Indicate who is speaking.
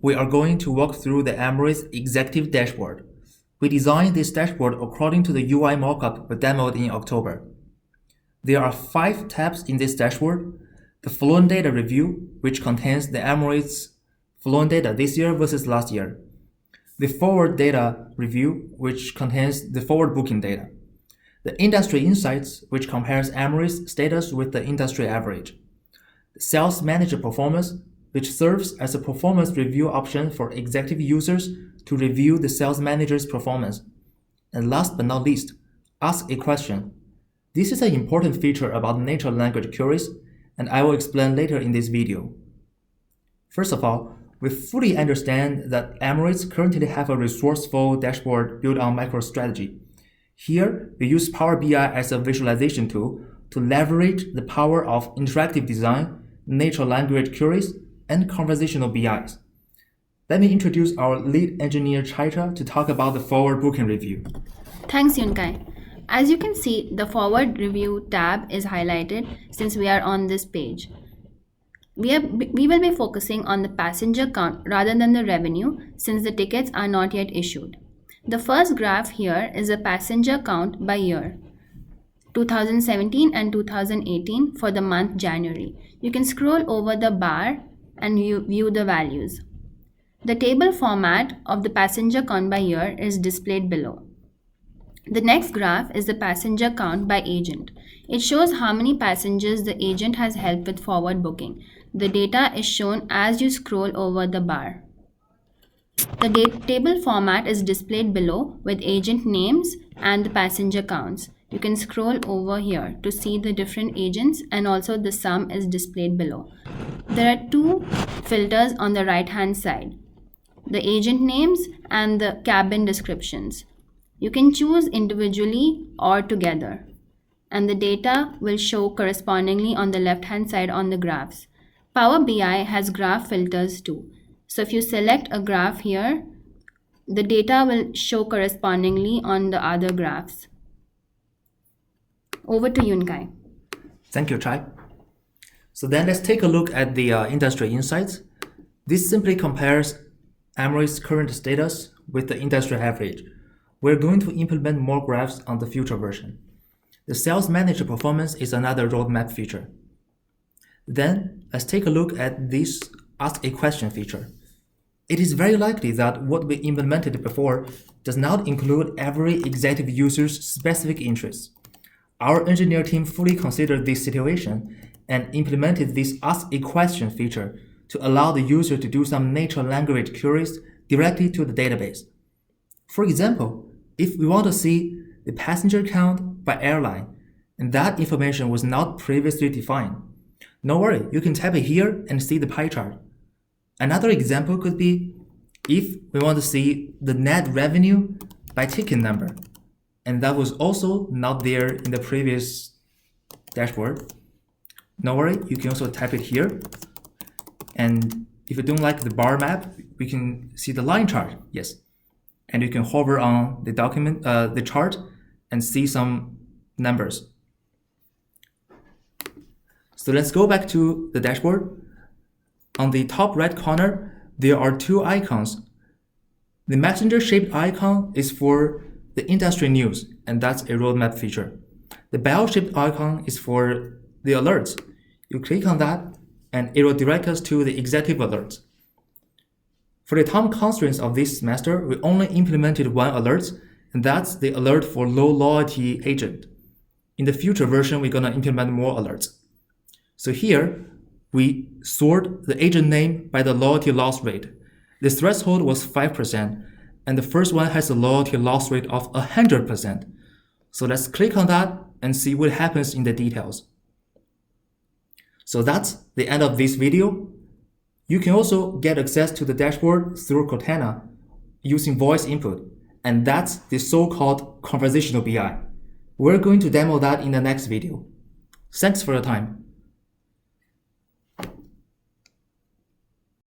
Speaker 1: we are going to walk through the Emirates Executive Dashboard. We designed this dashboard according to the UI mockup we demoed in October. There are 5 tabs in this dashboard. The flown data review, which contains the Emirates flown data this year versus last year. The forward data review, which contains the forward booking data. The industry insights, which compares Emirates status with the industry average. The sales manager performance, which serves as a performance review option for executive users to review the sales manager's performance. And last but not least, ask a question. This is an important feature about natural language queries, and I will explain later in this video. First of all, we fully understand that Emirates currently have a resourceful dashboard built on MicroStrategy. Here, we use Power BI as a visualization tool to leverage the power of interactive design, natural language queries, and conversational BIs. Let me introduce our lead engineer Chaitra to talk about the forward booking review.
Speaker 2: Thanks, Yunkai. As you can see, the forward review tab is highlighted since we are on this page. We will be focusing on the passenger count rather than the revenue since the tickets are not yet issued. The first graph here is a passenger count by year, 2017 and 2018 for the month January. You can scroll over the bar and view the values. The table format of the passenger count by year is displayed below. The next graph is the passenger count by agent. It shows how many passengers the agent has helped with forward booking. The data is shown as you scroll over the bar. The table format is displayed below with agent names and the passenger counts. You can scroll over here to see the different agents, and also the sum is displayed below. There are 2 filters on the right hand side, the agent names and the cabin descriptions. You can choose individually or together, and the data will show correspondingly on the left hand side on the graphs. Power BI has graph filters too. So if you select a graph here, the data will show correspondingly on the other graphs. Over to Yunkai.
Speaker 1: Thank you, Chai. So then let's take a look at the industry insights. This simply compares Emirates' current status with the industry average. We're going to implement more graphs on the future version. The sales manager performance is another roadmap feature. Then let's take a look at this ask a question feature. It is very likely that what we implemented before does not include every executive user's specific interests. Our engineer team fully considered this situation and implemented this ask a question feature to allow the user to do some natural language queries directly to the database. For example, if we want to see the passenger count by airline, and that information was not previously defined, no worry, you can type it here and see the pie chart. Another example could be if we want to see the net revenue by ticket number, and that was also not there in the previous dashboard. No worry, you can also type it here. And if you don't like the bar map, we can see the line chart, yes. And you can hover on the document, the chart, and see some numbers. So let's go back to the dashboard. On the top right corner, there are 2 icons. The messenger-shaped icon is for the industry news, and that's a roadmap feature. The bell-shaped icon is for the alerts. You click on that, and it will direct us to the executive alerts. For the time constraints of this semester, we only implemented 1 alert, and that's the alert for low loyalty agent. In the future version, we're going to implement more alerts. So here, we sort the agent name by the loyalty loss rate. The threshold was 5%, and the first one has a loyalty loss rate of 100%. So let's click on that and see what happens in the details. So that's the end of this video. You can also get access to the dashboard through Cortana using voice input, and that's the so-called conversational BI. We're going to demo that in the next video. Thanks for your time.